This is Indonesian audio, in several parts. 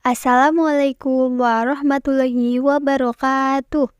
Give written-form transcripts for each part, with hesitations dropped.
Assalamualaikum warahmatullahi wabarakatuh.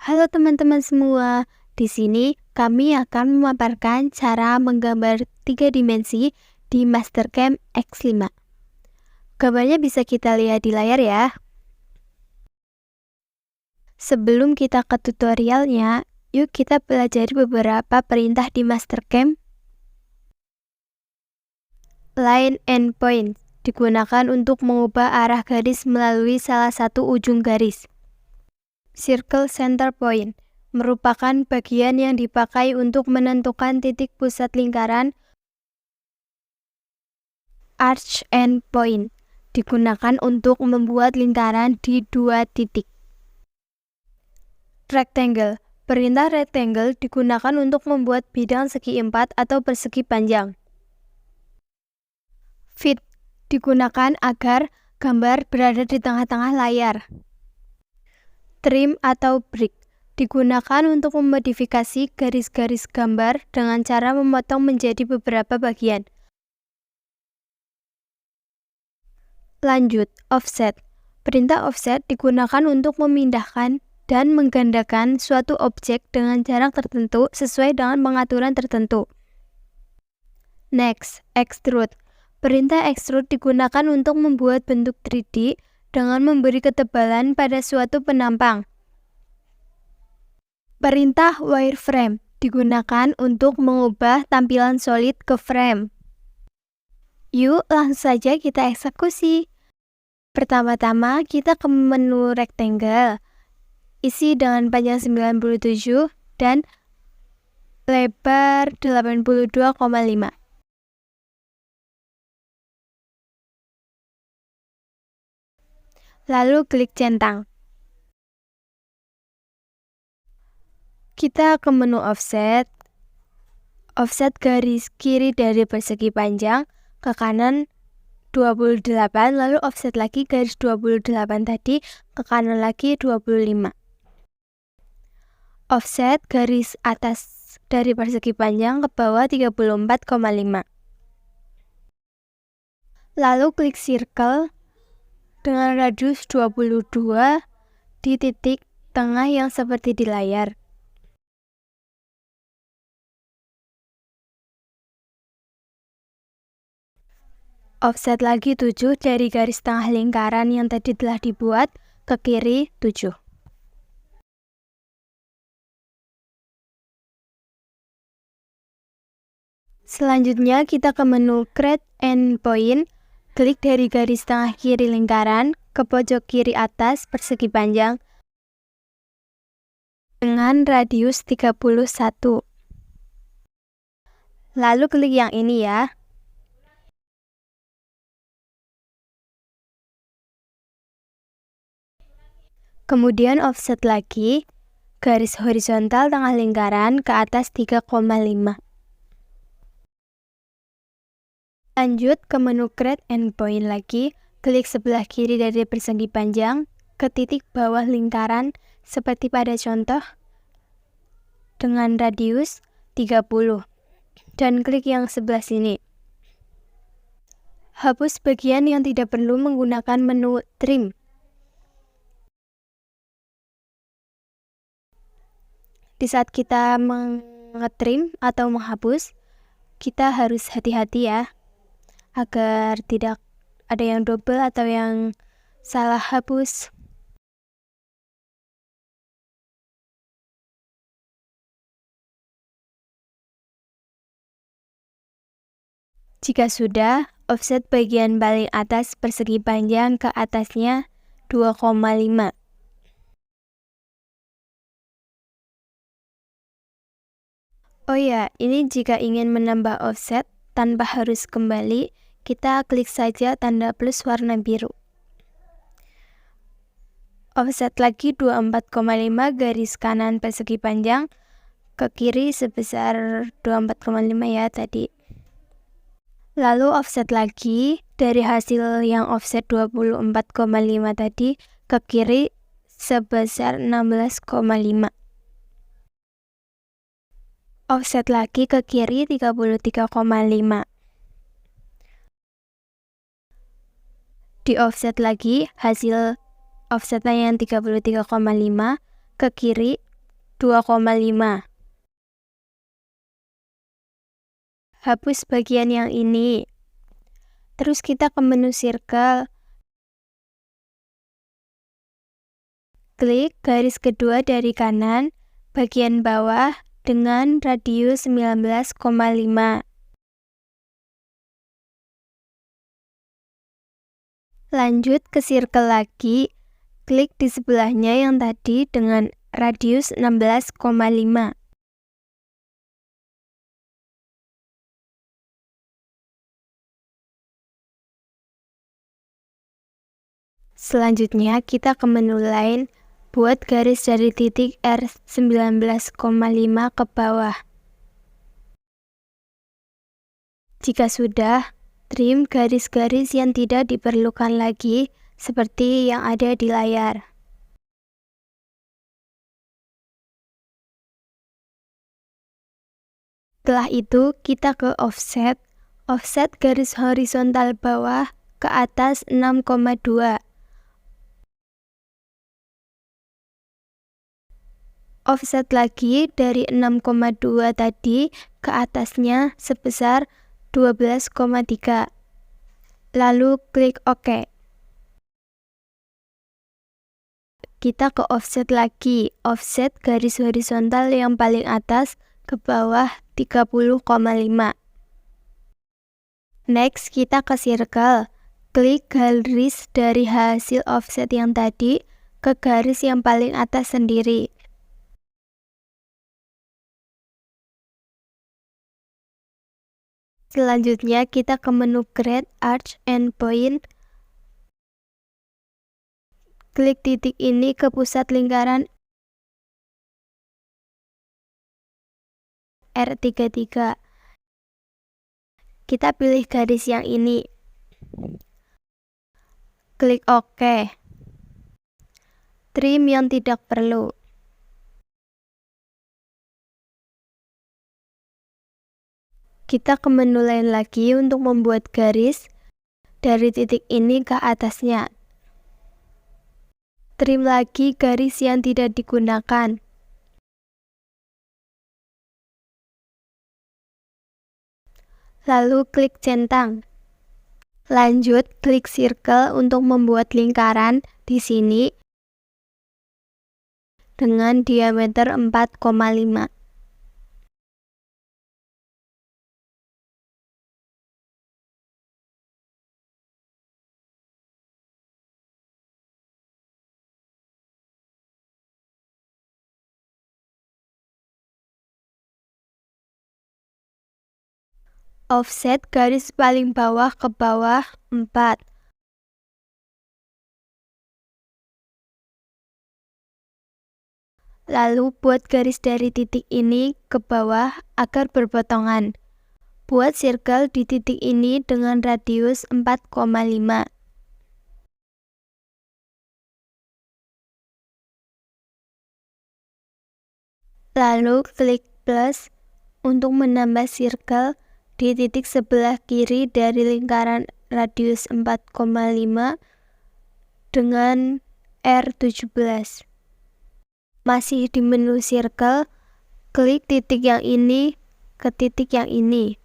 Halo teman-teman semua, di sini kami akan memaparkan cara menggambar 3 dimensi di Mastercam X5. Gambarnya bisa kita lihat di layar ya. Sebelum kita ke tutorialnya, yuk kita pelajari beberapa perintah di Mastercam. Line and point digunakan untuk mengubah arah garis melalui salah satu ujung garis. Circle center point merupakan bagian yang dipakai untuk menentukan titik pusat lingkaran. Arch and point digunakan untuk membuat lingkaran di 2 titik. Rectangle. Perintah rectangle digunakan untuk membuat bidang segi 4 atau persegi panjang. Fit digunakan agar gambar berada di tengah-tengah layar. Trim atau break digunakan untuk memodifikasi garis-garis gambar dengan cara memotong menjadi beberapa bagian. Lanjut, offset. Perintah offset digunakan untuk memindahkan dan menggandakan suatu objek dengan jarak tertentu sesuai dengan pengaturan tertentu. Next, extrude. Perintah extrude digunakan untuk membuat bentuk 3D dengan memberi ketebalan pada suatu penampang. Perintah wireframe digunakan untuk mengubah tampilan solid ke frame. Yuk, langsung saja kita eksekusi. Pertama-tama kita ke menu rectangle. Isi dengan panjang 97 dan lebar 82,5. Lalu klik centang. Kita ke menu offset. Offset garis kiri dari persegi panjang ke kanan 28, lalu offset lagi garis 28 tadi ke kanan lagi 25. Offset garis atas dari persegi panjang ke bawah 34,5. Lalu klik circle dengan radius 22 di titik tengah yang seperti di layar. Offset lagi 7 dari garis tengah lingkaran yang tadi telah dibuat ke kiri 7. Selanjutnya kita ke menu create and point. Klik dari garis tengah kiri lingkaran ke pojok kiri atas persegi panjang dengan radius 31. Lalu klik yang ini ya. Kemudian offset lagi garis horizontal tengah lingkaran ke atas 3,5. Lanjut ke menu create and point lagi, klik sebelah kiri dari persegi panjang ke titik bawah lingkaran seperti pada contoh dengan radius 30 dan klik yang sebelah sini. Hapus bagian yang tidak perlu menggunakan menu trim. Di saat kita mengetrim atau menghapus, kita harus hati-hati ya, agar tidak ada yang double atau yang salah hapus. Jika sudah, offset bagian paling atas persegi panjang ke atasnya 2,5. Oh ya, ini jika ingin menambah offset tanpa harus kembali, kita klik saja tanda plus warna biru. Offset lagi 24,5 garis kanan persegi panjang ke kiri sebesar 24,5 ya tadi. Lalu offset lagi dari hasil yang offset 24,5 tadi ke kiri sebesar 16,5. Offset lagi ke kiri 33,5. Di offset lagi hasil offsetnya yang 33,5 ke kiri 2,5. Hapus bagian yang ini. Terus kita ke menu circle. Klik garis kedua dari kanan, bagian bawah dengan radius 19,5. Lanjut ke circle lagi, klik di sebelahnya yang tadi dengan radius 16,5. Selanjutnya kita ke menu line, buat garis dari titik R19,5 ke bawah. Jika sudah, trim garis-garis yang tidak diperlukan lagi seperti yang ada di layar. Setelah itu kita ke offset. Offset garis horizontal bawah ke atas 6,2. Offset lagi dari 6,2 tadi ke atasnya sebesar 12,3. Lalu klik OK. Kita ke offset lagi. Offset garis horizontal yang paling atas ke bawah 30,5. Next, kita ke circle. Klik garis dari hasil offset yang tadi ke garis yang paling atas sendiri. Selanjutnya kita ke menu Create Arch and Point. Klik titik ini ke pusat lingkaran R33. Kita pilih garis yang ini. Klik OK. Trim yang tidak perlu. Kita ke menu lain lagi untuk membuat garis dari titik ini ke atasnya. Trim lagi garis yang tidak digunakan. Lalu klik centang. Lanjut, klik circle untuk membuat lingkaran di sini dengan diameter 4,5. Offset garis paling bawah ke bawah 4. Lalu buat garis dari titik ini ke bawah agar berpotongan. Buat circle di titik ini dengan radius 4,5. Lalu klik plus untuk menambah circle di titik sebelah kiri dari lingkaran radius 4,5 dengan R17. Masih di menu circle, klik titik yang ini ke titik yang ini.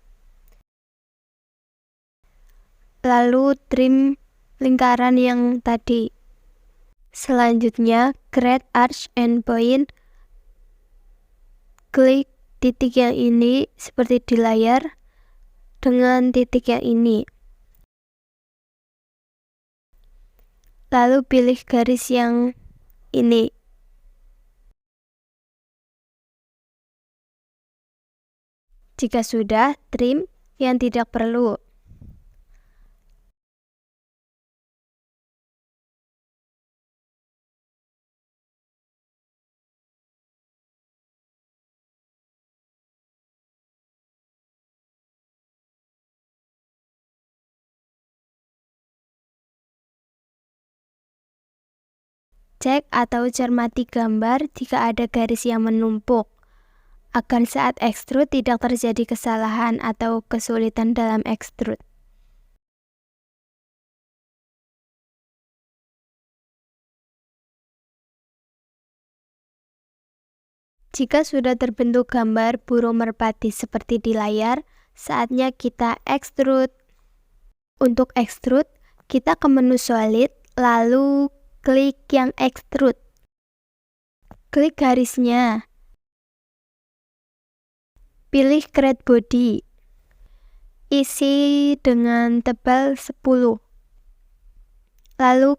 Lalu trim lingkaran yang tadi. Selanjutnya, Create Arch and Point. Klik titik yang ini seperti di layar dengan titik yang ini. Lalu pilih garis yang ini. Jika sudah, trim yang tidak perlu. Cek atau cermati gambar jika ada garis yang menumpuk, agar saat ekstrud tidak terjadi kesalahan atau kesulitan dalam ekstrud. Jika sudah terbentuk gambar burung merpati seperti di layar, saatnya kita extrude. Untuk extrude, kita ke menu solid, lalu klik yang extrude. Klik garisnya. Pilih create body. Isi dengan tebal 10. Lalu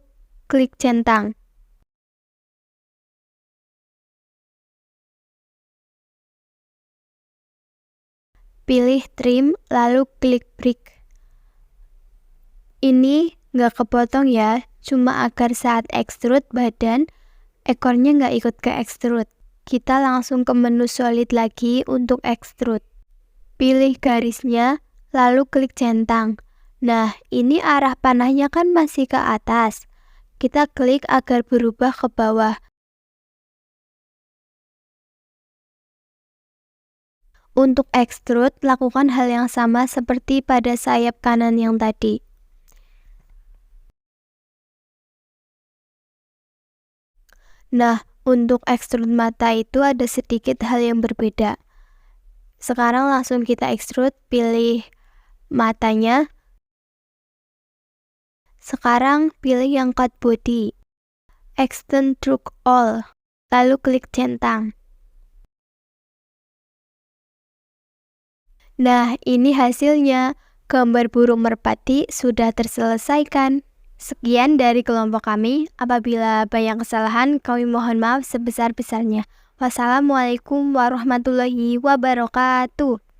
klik centang. Pilih trim, lalu klik break. Ini nggak kepotong ya, cuma agar saat extrude badan, ekornya nggak ikut ke extrude. Kita langsung ke menu solid lagi untuk extrude. Pilih garisnya, lalu klik centang. Nah, ini arah panahnya kan masih ke atas. Kita klik agar berubah ke bawah. Untuk extrude, lakukan hal yang sama seperti pada sayap kanan yang tadi. Nah, untuk extrude mata itu ada sedikit hal yang berbeda. Sekarang langsung kita extrude, pilih matanya. Sekarang pilih yang cut body. Extend through all. Lalu klik centang. Nah, ini hasilnya. Gambar burung merpati sudah terselesaikan. Sekian dari kelompok kami. Apabila banyak kesalahan, kami mohon maaf sebesar-besarnya. Wassalamualaikum warahmatullahi wabarakatuh.